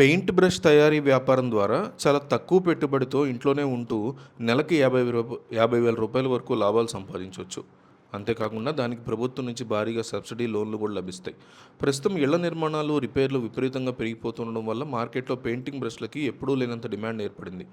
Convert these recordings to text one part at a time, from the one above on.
Paint brush తయారీ వ్యాపారం ద్వారా చాలా తక్కువ పెట్టుబడితో ఇంట్లోనే ఉంటూ నెలకి 50,000 రూపాయల వరకు లాభాలు సంపాదించవచ్చు. అంతేకాకుండా దానికి ప్రభుత్వం నుంచి భారీగా సబ్సిడీ లోన్లు కూడా లభిస్తాయి. ప్రస్తుతం ఇళ్ల నిర్మాణాలు, రిపేర్లు విపరీతంగా పెరిగిపోతుండడం వల్ల మార్కెట్లో పెయింటింగ్ బ్రష్లకి ఎప్పుడూ లేనంత డిమాండ్ ఏర్పడింది.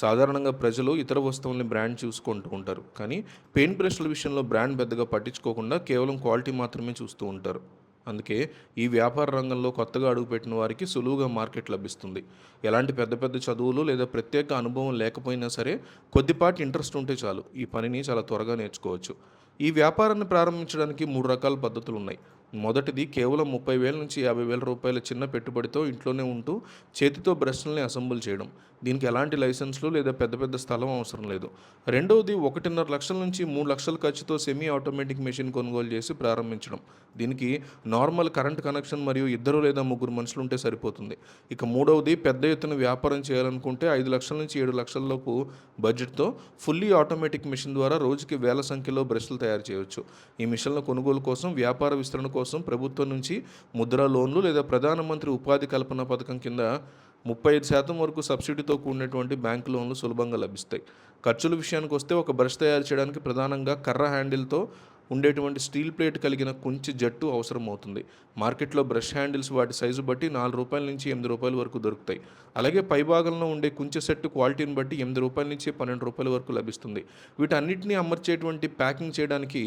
సాధారణంగా ప్రజలు ఇతర వస్తువుల్ని బ్రాండ్ చూసుకుంటూ ఉంటారు, కానీ పెయింట్ బ్రష్ల విషయంలో బ్రాండ్ పెద్దగా పట్టించుకోకుండా కేవలం క్వాలిటీ మాత్రమే చూస్తూ ఉంటారు. అందుకే ఈ వ్యాపార రంగంలో కొత్తగా అడుగుపెట్టిన వారికి సులువుగా మార్కెట్ లభిస్తుంది. ఎలాంటి పెద్ద పెద్ద చదువులు లేదా ప్రత్యేక అనుభవం లేకపోయినా సరే, కొద్దిపాటి ఇంట్రెస్ట్ ఉంటే చాలు ఈ పనిని చాలా త్వరగా నేర్చుకోవచ్చు. ఈ వ్యాపారాన్ని ప్రారంభించడానికి 3 రకాల పద్ధతులు ఉన్నాయి. మొదటిది కేవలం 30,000 నుంచి 50,000 రూపాయల చిన్న పెట్టుబడితో ఇంట్లోనే ఉంటూ చేతితో బ్రష్లని అసెంబుల్ చేయడం. దీనికి ఎలాంటి లైసెన్స్లు లేదా పెద్ద పెద్ద స్థలం అవసరం లేదు. రెండవది 1.5 లక్షల నుంచి 3 లక్షల ఖర్చుతో సెమీ ఆటోమేటిక్ మెషిన్ కొనుగోలు చేసి ప్రారంభించడం. దీనికి నార్మల్ కరెంట్ కనెక్షన్ మరియు 2 లేదా 3 మనుషులు ఉంటే సరిపోతుంది. ఇక మూడవది పెద్ద ఎత్తున వ్యాపారం చేయాలనుకుంటే 5 లక్షల నుంచి 7 లక్షల లోపు బడ్జెట్తో ఫుల్లీ ఆటోమేటిక్ మెషిన్ ద్వారా రోజుకి వేల సంఖ్యలో బ్రష్లు తయారు చేయవచ్చు. ఈ మిషన్ల కొనుగోలు కోసం, వ్యాపార విస్తరణ కోసం ప్రభుత్వం నుంచి ముద్రా లోన్లు లేదా ప్రధానమంత్రి ఉపాధి కల్పన పథకం కింద 35% వరకు సబ్సిడీతో కూడినటువంటి బ్యాంకు లోన్లు సులభంగా లభిస్తాయి. ఖర్చుల విషయానికి వస్తే ఒక బ్రష్ తయారు చేయడానికి ప్రధానంగా కర్ర హ్యాండిల్తో ఉండేటువంటి స్టీల్ ప్లేట్ కలిగిన కుంచి జట్టు అవసరం అవుతుంది. మార్కెట్లో బ్రష్ హ్యాండిల్స్ వాటి సైజు బట్టి రూ. 4 నుంచి రూ. 8 వరకు దొరుకుతాయి. అలాగే పైభాగంలో ఉండే కుంచె సెట్ క్వాలిటీని బట్టి రూ. 8 నుంచి రూ. 12 వరకు లభిస్తుంది. వీటన్నిటిని అమర్చేటువంటి ప్యాకింగ్ చేయడానికి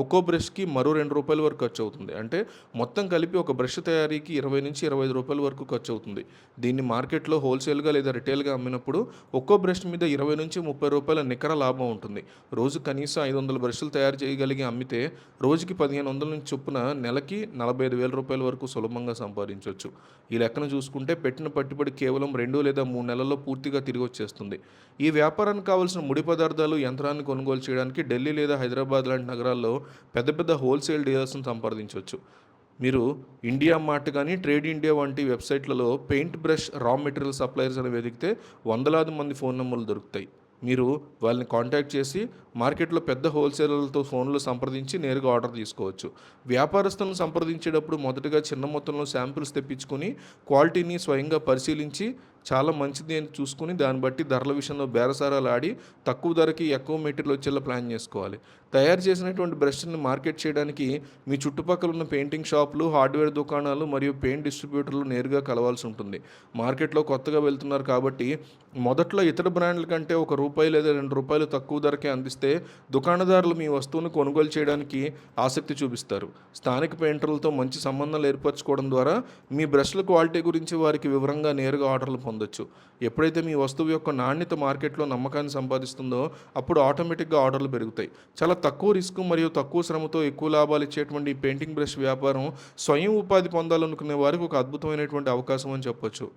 ఒక్కో బ్రష్కి మరో రూ. 2 వరకు ఖర్చు అవుతుంది. అంటే మొత్తం కలిపి ఒక బ్రష్ తయారీకి 20 నుంచి రూ. 25 వరకు ఖర్చు అవుతుంది. దీన్ని మార్కెట్లో హోల్సేల్గా లేదా రిటైల్గా అమ్మినప్పుడు ఒక్కో బ్రష్ మీద 20 నుంచి రూ. 30 నికర లాభం ఉంటుంది. రోజు కనీసం 500 బ్రష్లు తయారు చేయగలిగి అమ్మితే రోజుకి 1,500 నుంచి చొప్పున నెలకి 45,000 రూపాయల వరకు సులభంగా సంపాదించవచ్చు. ఈ లెక్కన చూసుకుంటే పెట్టిన పెట్టుబడి కేవలం 2 లేదా 3 నెలల్లో పూర్తిగా తిరిగి వచ్చేస్తుంది. ఈ వ్యాపారానికి కావాల్సిన ముడి పదార్థాలు, యంత్రాన్ని కొనుగోలు చేయడానికి ఢిల్లీ లేదా హైదరాబాద్ లాంటి నగరాల్లో పెద్ద పెద్ద హోల్సేల్ డీలర్స్ని సంప్రదించవచ్చు. మీరు ఇండియా మార్ట్ కానీ, ట్రేడ్ ఇండియా వంటి వెబ్సైట్లలో paint brush raw material suppliers అని వెతికితే వందలాది మంది ఫోన్ నెంబర్లు దొరుకుతాయి. మీరు వాళ్ళని కాంటాక్ట్ చేసి మార్కెట్లో పెద్ద హోల్సేలర్లతో ఫోన్లో సంప్రదించి నేరుగా ఆర్డర్ తీసుకోవచ్చు. వ్యాపారస్తులను సంప్రదించేటప్పుడు మొదటగా చిన్న మొత్తంలో శాంపిల్స్ తెప్పించుకొని క్వాలిటీని స్వయంగా పరిశీలించి చాలా మంచిది అని చూసుకుని దాన్ని బట్టి ధరల విషయంలో బేరసారాలు ఆడి తక్కువ ధరకి ఎక్కువ మెటీరియల్ వచ్చేలా ప్లాన్ చేసుకోవాలి. తయారు చేసినటువంటి బ్రష్ని మార్కెట్ చేయడానికి మీ చుట్టుపక్కల ఉన్న పెయింటింగ్ షాపులు, హార్డ్వేర్ దుకాణాలు మరియు పెయింట్ డిస్ట్రిబ్యూటర్లు నేరుగా కలవాల్సి ఉంటుంది. మార్కెట్లో కొత్తగా వెళ్తున్నారు కాబట్టి మొదట్లో ఇతర బ్రాండ్ల కంటే ₹1 లేదా ₹2 తక్కువ ధరకే అందిస్తే దుకాణదారులు మీ వస్తువును కొనుగోలు చేయడానికి ఆసక్తి చూపిస్తారు. స్థానిక పెయింటర్లతో మంచి సంబంధాలు ఏర్పరచుకోవడం ద్వారా మీ బ్రష్ల క్వాలిటీ గురించి వారికి వివరంగా నేరుగా ఆర్డర్లు పొందొచ్చు. ఎప్పుడైతే మీ వస్తువు యొక్క నాణ్యత మార్కెట్లో నమ్మకాన్ని సంపాదిస్తుందో అప్పుడు ఆటోమేటిక్గా ఆర్డర్లు పెరుగుతాయి. చాలా తక్కువ రిస్క్ మరియు తక్కువ శ్రమతో ఎక్కువ లాభాలు ఇచ్చేటువంటి ఈ పెయింటింగ్ బ్రష్ వ్యాపారం స్వయం ఉపాధి పొందాలనుకునే వారికి ఒక అద్భుతమైనటువంటి అవకాశం అని చెప్పొచ్చు.